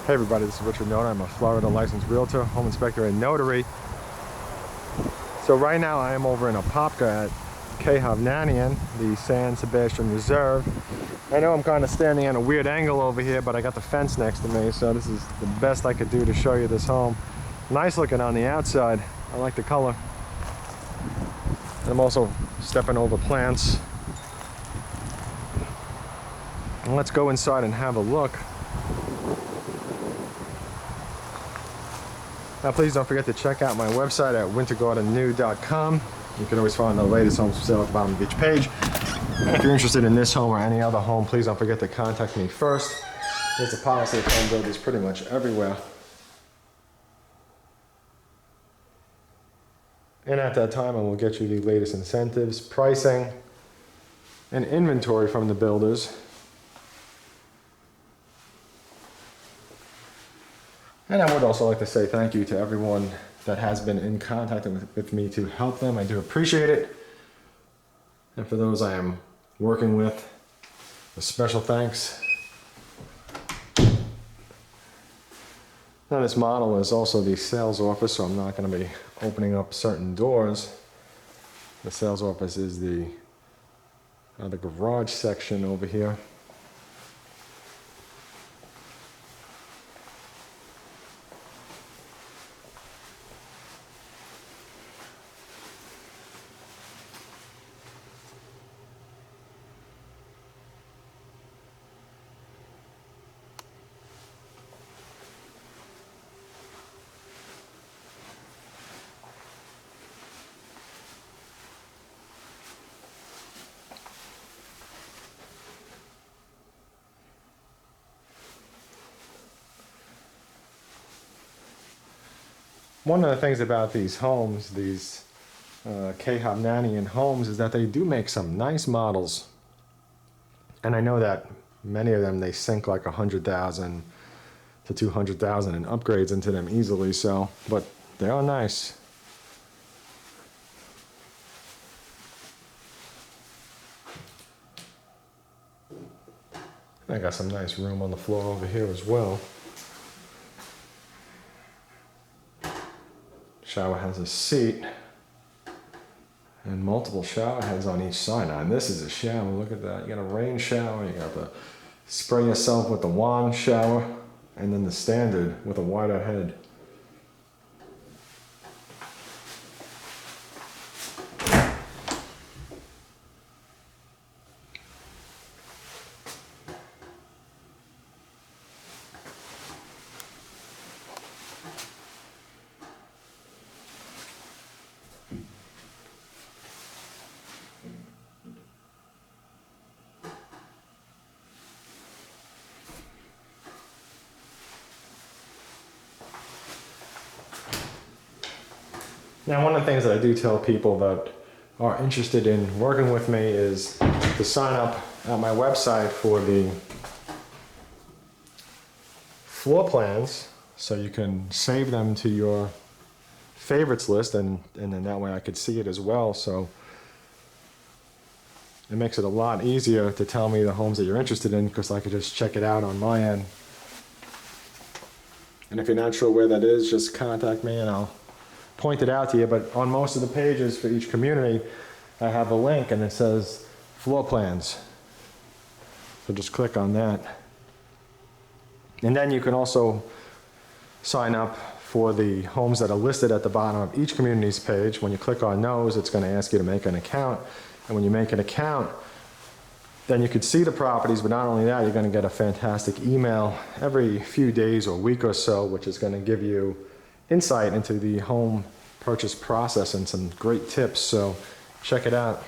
Hey everybody, this is Richard Nona. I'm a Florida licensed realtor, home inspector, and notary. So right now I am over in Apopka at Hovnanian, the San Sebastian Reserve. I know I'm kind of standing at a weird angle over here, but I got the fence next to me, so this is the best I could do to show you this home. Nice looking on the outside. I like the color. I'm also stepping over plants. And let's go inside and have a look. Now please don't forget to check out my website at wintergardennew.com. You can always find the latest homes for sale at the bottom of each page. And if you're interested in this home or any other home, please don't forget to contact me first. There's a policy of home builders pretty much everywhere. And at that time, I will get you the latest incentives, pricing, and inventory from the builders. And I would also like to say thank you to everyone that has been in contact with me to help them. I do appreciate it. And for those I am working with, a special thanks. Now this model is also the sales office, so I'm not going to be opening up certain doors. The sales office is the garage section over here. One of the things about these homes, these Hovnanian homes, is that they do make some nice models. And I know that many of them, they sink like 100,000 to 200,000 in upgrades into them easily, so, but they are nice. I got some nice room on the floor over here as well. Shower has a seat and multiple shower heads on each side. Now, and this is a shower. Look at that. You got a rain shower. You got the spray yourself with the wand shower, and then the standard with a wider head. Now, one of the things that I do tell people that are interested in working with me is to sign up at my website for the floor plans, so you can save them to your favorites list, and then that way I could see it as well. So it makes it a lot easier to tell me the homes that you're interested in, because I could just check it out on my end. And if you're not sure where that is, just contact me and I'll point it out to you. But on most of the pages for each community, I have a link and it says floor plans. So just click on that. And then you can also sign up for the homes that are listed at the bottom of each community's page. When you click on those, it's going to ask you to make an account. And when you make an account, then you could see the properties, but not only that, you're going to get a fantastic email every few days or week or so, which is going to give you insight into the home purchase process and some great tips. So check it out.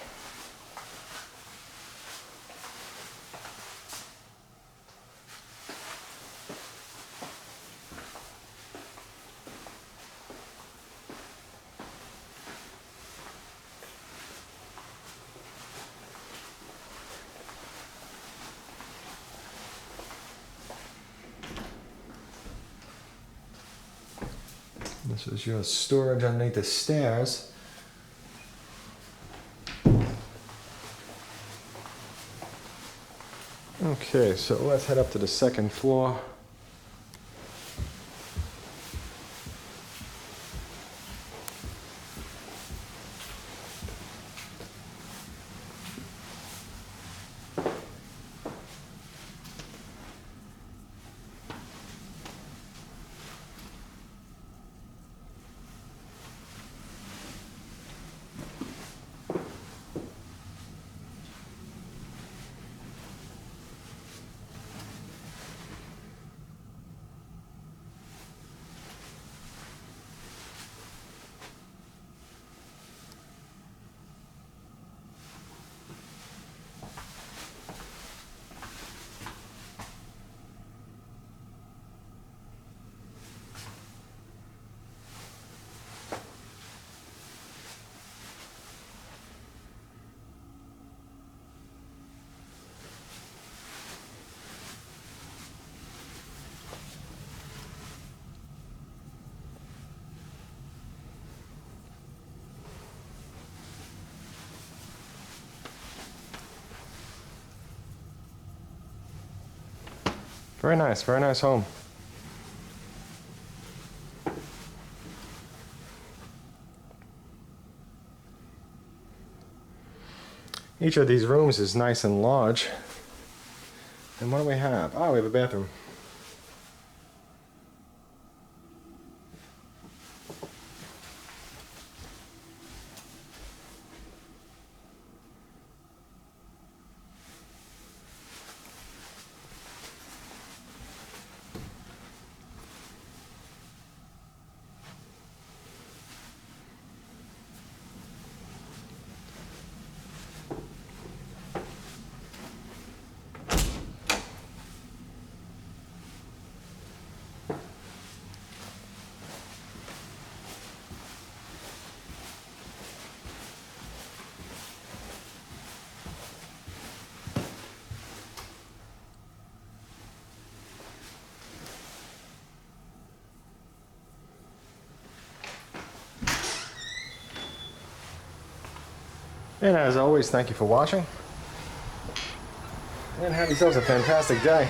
This is your storage underneath the stairs. Okay, so let's head up to the second floor. Very nice home. Each of these rooms is nice and large. And what do we have? Oh, we have a bathroom. And as always, thank you for watching. And have yourselves a fantastic day.